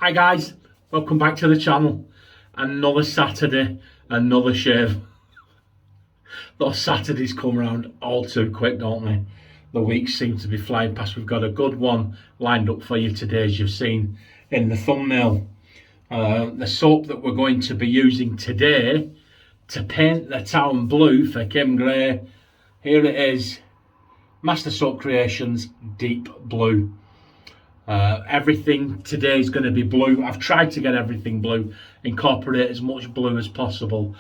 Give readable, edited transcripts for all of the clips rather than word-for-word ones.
Hi guys, welcome back to the channel. Another Saturday, another shave. Those Saturdays come around all too quick, don't they? The weeks seem to be flying past. We've got a good one lined up for you today, as you've seen in the thumbnail. The soap that we're going to be using today to paint the town blue for Kim Gray. Here it is, Master Soap Creations Deep Blue. Everything today is going to be blue. I've tried to get everything blue, incorporate as much blue as possible,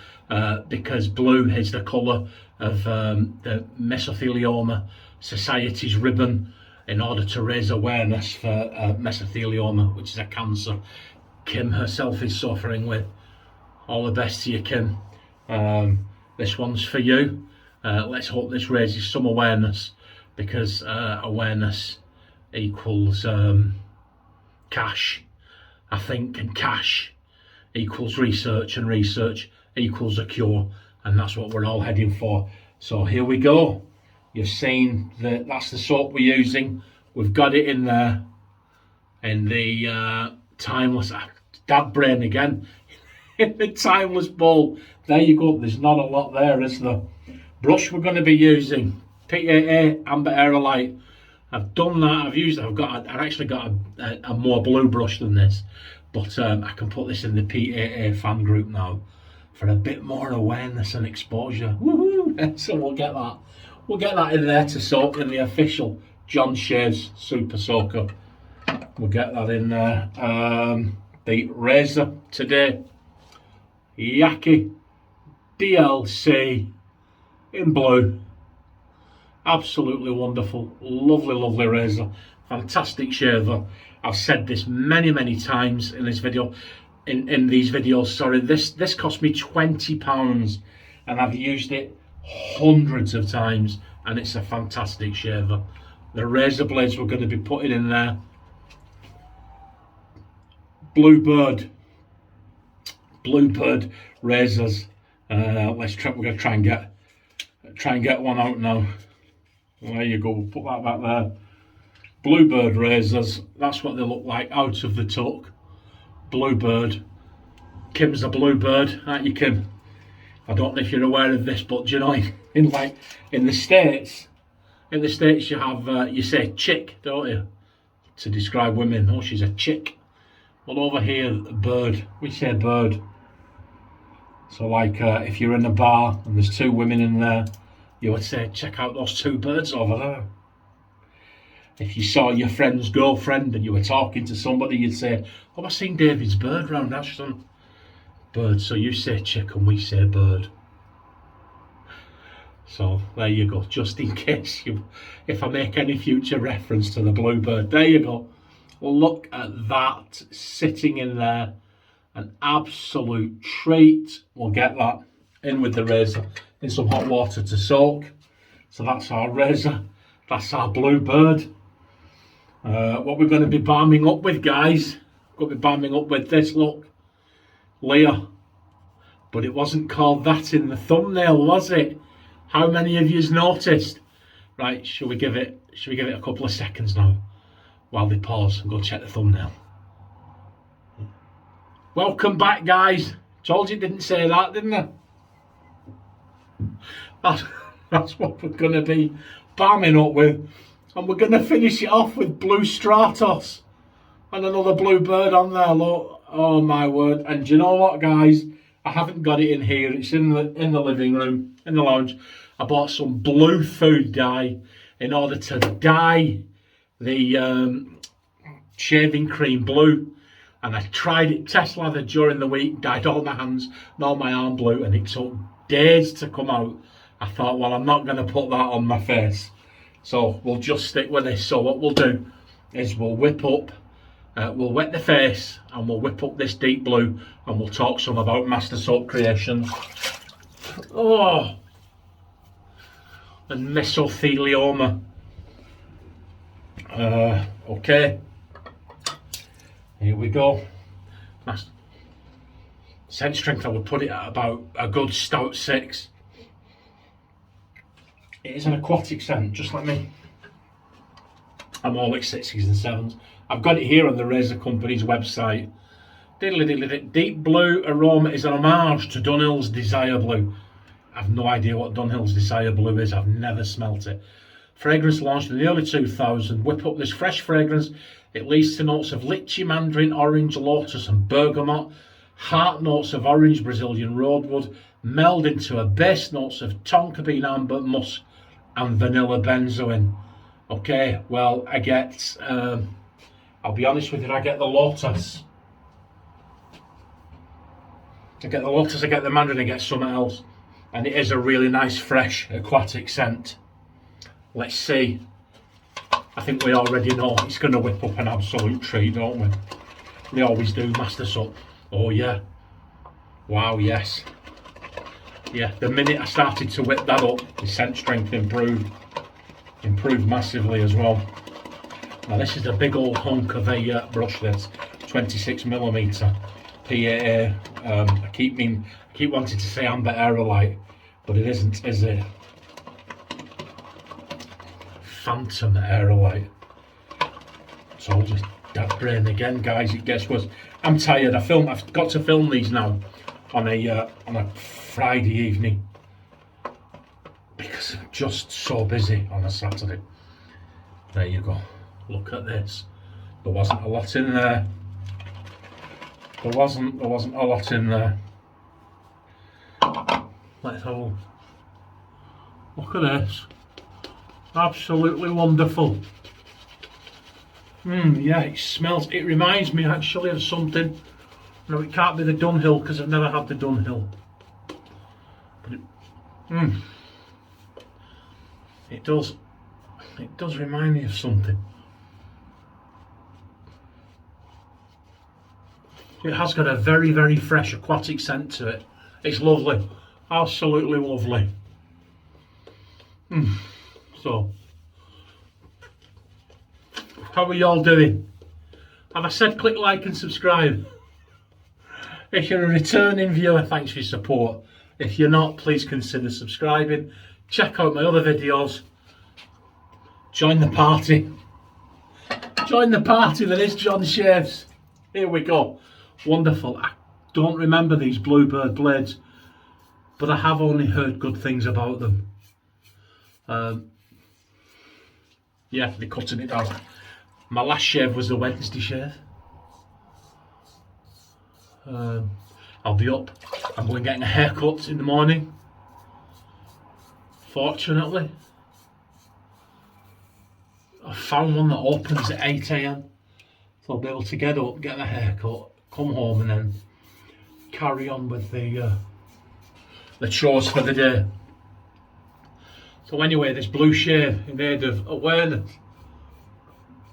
because blue is the colour of the Mesothelioma Society's ribbon, in order to raise awareness for mesothelioma, which is a cancer Kim herself is suffering with. All the best to you, Kim. This one's for you. Let's hope this raises some awareness, because awareness equals cash, I think, and cash equals research, and research equals a cure, and that's what we're all heading for. So here we go. You've seen that's the soap we're using. We've got it in there in the timeless dad brain again in the timeless bowl. There you go. There's not a lot there, is there? Brush we're going to be using, PAA Amber Aerolite. I've done that. I've actually got a more blue brush than this, but I can put this in the PAA fan group now for a bit more awareness and exposure. Woohoo! So we'll get that in there to soak in the official John Shaves Super Soaker. We'll get that in there. The razor today, Yaki DLC in blue. Absolutely wonderful, lovely razor, fantastic shaver. I've said this many times in this video, in these videos. Sorry, this cost me £20, and I've used it hundreds of times, and it's a fantastic shaver. The razor blades we're going to be putting in there, Bluebird razors. We're going to try and get one out now. There you go, we'll put that back there. Bluebird razors, that's what they look like out of the tuck. Bluebird. Kim's a bluebird, aren't you, Kim? I don't know if you're aware of this, but do you know, in the States you have, you say chick, don't you? To describe women. Oh, she's a chick. Well, over here, bird, we say bird. So like, if you're in a bar and there's two women in there, you would say, check out those two birds over there. If you saw your friend's girlfriend and you were talking to somebody, you'd say, oh, I've seen David's bird round Ashton. Bird, so you say chick and we say bird. So there you go, just in case if I make any future reference to the bluebird. There you go. Look at that sitting in there. An absolute treat. We'll get that in with the razor in some hot water to soak. So that's our razor, that's our bluebird. What we're going to be balming up with, guys, we're going to be balming up with this, look, Leah. But it wasn't called that in the thumbnail, was it? How many of you's noticed? Right, should we give it a couple of seconds now while they pause and go check the thumbnail? Welcome back, guys. Told you didn't say that, didn't I? That's what we're going to be balming up with, and we're going to finish it off with blue Stratos and another blue bird on there. Look, oh my word! And do you know what, guys? I haven't got it in here. It's in the living room, in the lounge. I bought some blue food dye in order to dye the shaving cream blue. And I tried it, test lather during the week, dyed all my hands and all my arm blue, and it took days to come out. I thought, well, I'm not going to put that on my face, so we'll just stick with this. So what we'll do is we'll whip up, we'll wet the face, and we'll whip up this deep blue, and we'll talk some about Master Soap Creations. Oh, and mesothelioma. Okay. Here we go. Scent strength, I would put it at about a good stout 6. It is an aquatic scent, just let me I'm all like 6s and 7s. I've got it here on the Razor Company's website. Deep Blue Aroma is an homage to Dunhill's Desire Blue. I've no idea what Dunhill's Desire Blue is. I've never smelt it. Fragrance launched in the early 2000s. Whip up this fresh fragrance. It leads to notes of lychee, mandarin, orange, lotus and bergamot. Heart notes of orange, Brazilian roadwood. Meld into a base notes of tonka bean, amber, musk and vanilla benzoin. Okay, well, I get, I'll be honest with you, I get the lotus. I get the mandarin, I get something else. And it is a really nice, fresh, aquatic scent. Let's see. I think we already know it's going to whip up an absolute treat, don't we? They always do, master up. Oh yeah. Wow, yes. Yeah, the minute I started to whip that up, the scent strength improved massively as well. Now this is a big old hunk of a brush, this 26mm PAA. I keep wanting to say amber aerolite, but it isn't, is it? Phantom aerolite. Told you, dad brain again, guys. It gets worse. I'm tired. I've got to film these now on a Friday evening because I'm just so busy on a Saturday. There you go. Look at this. There wasn't a lot in there. There wasn't a lot in there. Let's have a look at this. Absolutely wonderful. Yeah, it smells. It reminds me actually of something. No, it can't be the Dunhill because I've never had the Dunhill. But it does. It does remind me of something. It has got a very, very fresh aquatic scent to it. It's lovely. Absolutely lovely. So, how are y'all doing? Have I said click like and subscribe? If you're a returning viewer, thanks for your support. If you're not, please consider subscribing. Check out my other videos. Join the party. Join the party that is John Shaves. Here we go. Wonderful. I don't remember these Bluebird blades, but I have only heard good things about them. Yeah, they're cutting it down. My last shave was the Wednesday shave. I'll be up. I'm going getting a haircut in the morning. Fortunately, I found one that opens at 8 AM. So I'll be able to get up, get a haircut, come home and then carry on with the chores for the day. So anyway, this blue shave in aid of awareness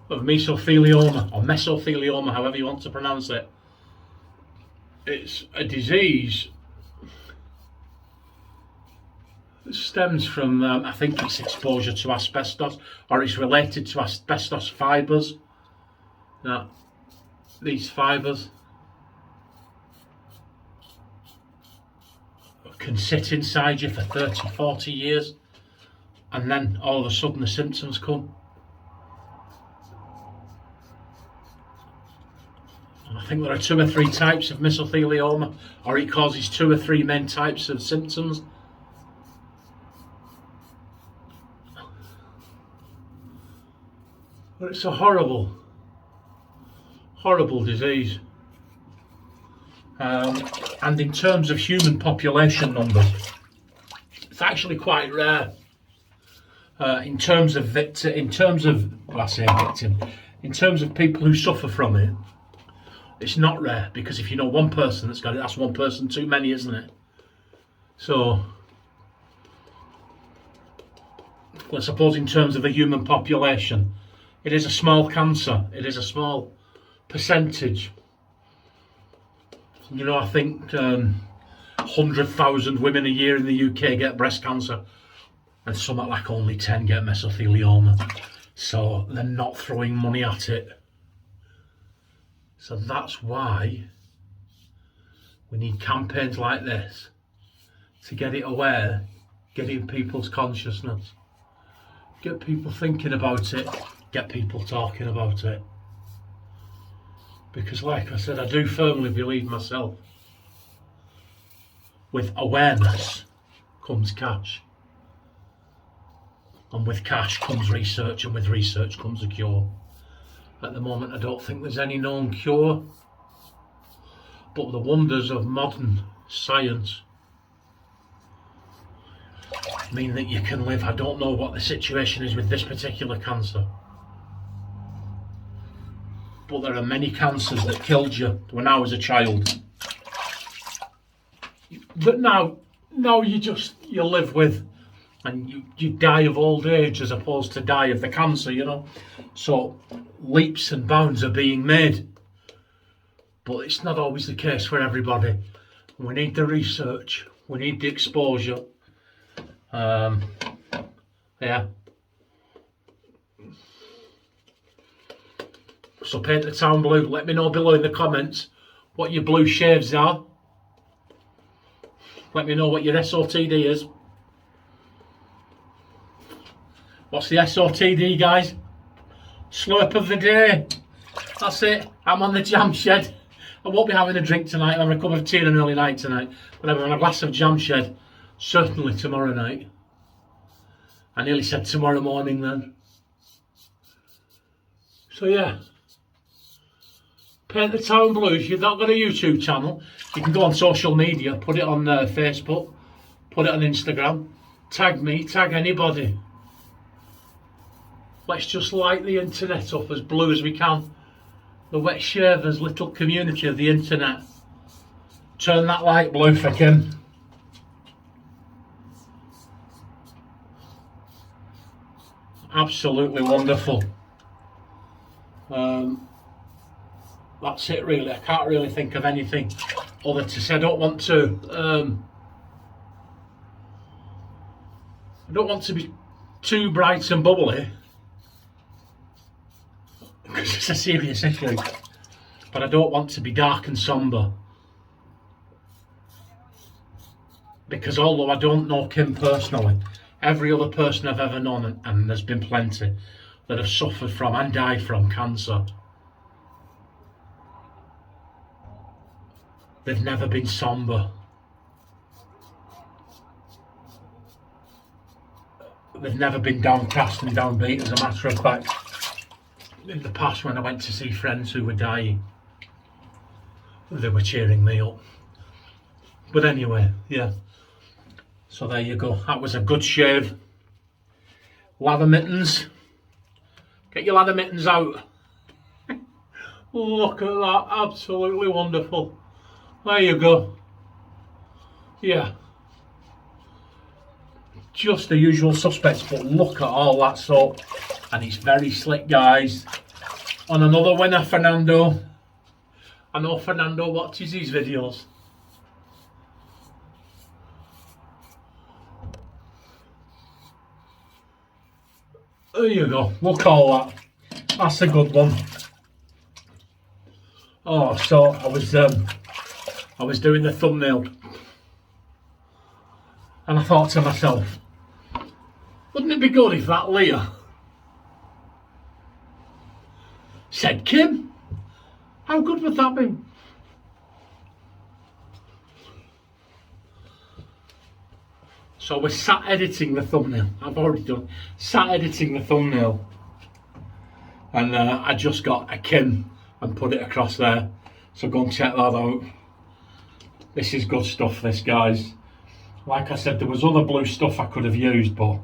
of mesothelioma, or mesothelioma, however you want to pronounce it. It's a disease that stems from, I think it's exposure to asbestos, or it's related to asbestos fibres. Now, these fibres can sit inside you for 30, 40 years, and then all of a sudden the symptoms come. And I think there are 2 or 3 types of mesothelioma, or it causes 2 or 3 main types of symptoms. But it's a horrible, horrible disease. And in terms of human population numbers, it's actually quite rare. In terms of people who suffer from it, it's not rare, because if you know one person that's got it, that's one person too many, isn't it? So, well, I suppose in terms of the human population, it is a small cancer. It is a small percentage. You know, I think 100,000 women a year in the UK get breast cancer, and something like only 10 get mesothelioma. So they're not throwing money at it. So that's why we need campaigns like this to get it aware, get it in people's consciousness, get people thinking about it, get people talking about it. Because like I said, I do firmly believe myself, with awareness comes cash. And with cash comes research, and with research comes a cure. At the moment, I don't think there's any known cure. But the wonders of modern science mean that you can live. I don't know what the situation is with this particular cancer, but there are many cancers that killed you when I was a child that now you live with, and you die of old age as opposed to die of the cancer, you know. So leaps and bounds are being made, but it's not always the case for everybody. We need the research, we need the exposure. Yeah. So paint the town blue. Let me know below in the comments what your blue shaves are. Let me know what your SOTD is. What's the SOTD, guys? Slurp of the day. That's it. I'm on the jam shed. I won't be having a drink tonight. I'm having a cup of tea and an early night tonight. But I'm having a glass of jam shed. Certainly tomorrow night. I nearly said tomorrow morning then. So yeah. Paint the town blue. If you've not got a YouTube channel, you can go on social media, put it on Facebook, put it on Instagram, tag me, tag anybody. Let's just light the internet up as blue as we can. The Wet Shavers little community of the internet. Turn that light blue for Kim. Absolutely wonderful. That's it really. I can't really think of anything other to say. I don't want to be too bright and bubbly, because it's a serious issue, but I don't want to be dark and sombre, because although I don't know Kim personally, every other person I've ever known, and there's been plenty that have suffered from and died from cancer, they've never been sombre. They've never been downcast and downbeat. As a matter of fact, in the past when I went to see friends who were dying, they were cheering me up. But anyway, yeah. So there you go. That was a good shave. Lather mittens. Get your lather mittens out. Look at that. Absolutely wonderful. There you go. Yeah. Just the usual suspects, but look at all that soap. And it's very slick, guys. On another winner, Fernando. I know Fernando watches these videos. There you go. Look at all that. That's a good one. Oh, so I was doing the thumbnail, and I thought to myself, wouldn't it be good if that Leah said, Kim, how good would that be? So we're sat editing the thumbnail. I've already done. Sat editing the thumbnail. And I just got a Kim and put it across there. So go and check that out. This is good stuff, this, guys. Like I said, there was other blue stuff I could have used, but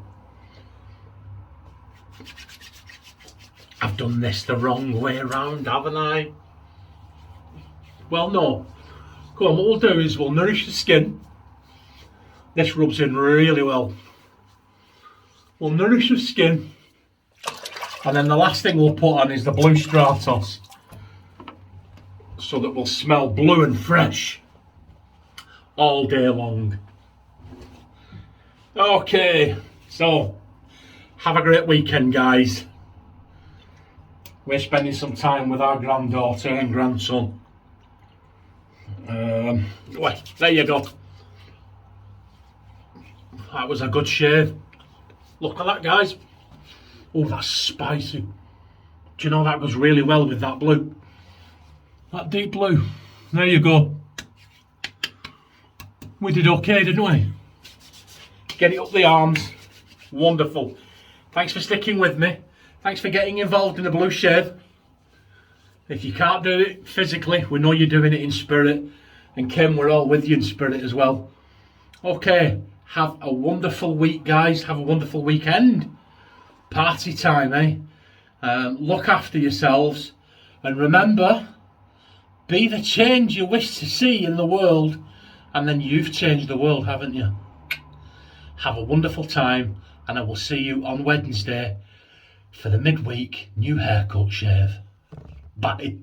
I've done this the wrong way around, haven't I? Well, no. Come on, what we'll do is we'll nourish the skin. This rubs in really well. We'll nourish the skin. And then the last thing we'll put on is the blue Stratos, so that we'll smell blue and fresh all day long. Okay, so have a great weekend, guys. We're spending some time with our granddaughter and grandson. Well, there you go. That was a good shave. Look at that, guys. Oh, that's spicy. Do you know that goes really well with that blue? That deep blue. There you go. We did okay, didn't we? Get it up the arms. Wonderful. Thanks for sticking with me. Thanks for getting involved in the blue shave. If you can't do it physically, we know you're doing it in spirit. And Kim, we're all with you in spirit as well. Okay, have a wonderful week, guys. Have a wonderful weekend. Party time, eh? Look after yourselves. And remember, be the change you wish to see in the world. And then you've changed the world, haven't you? Have a wonderful time. And I will see you on Wednesday for the midweek new haircut shave. Bye.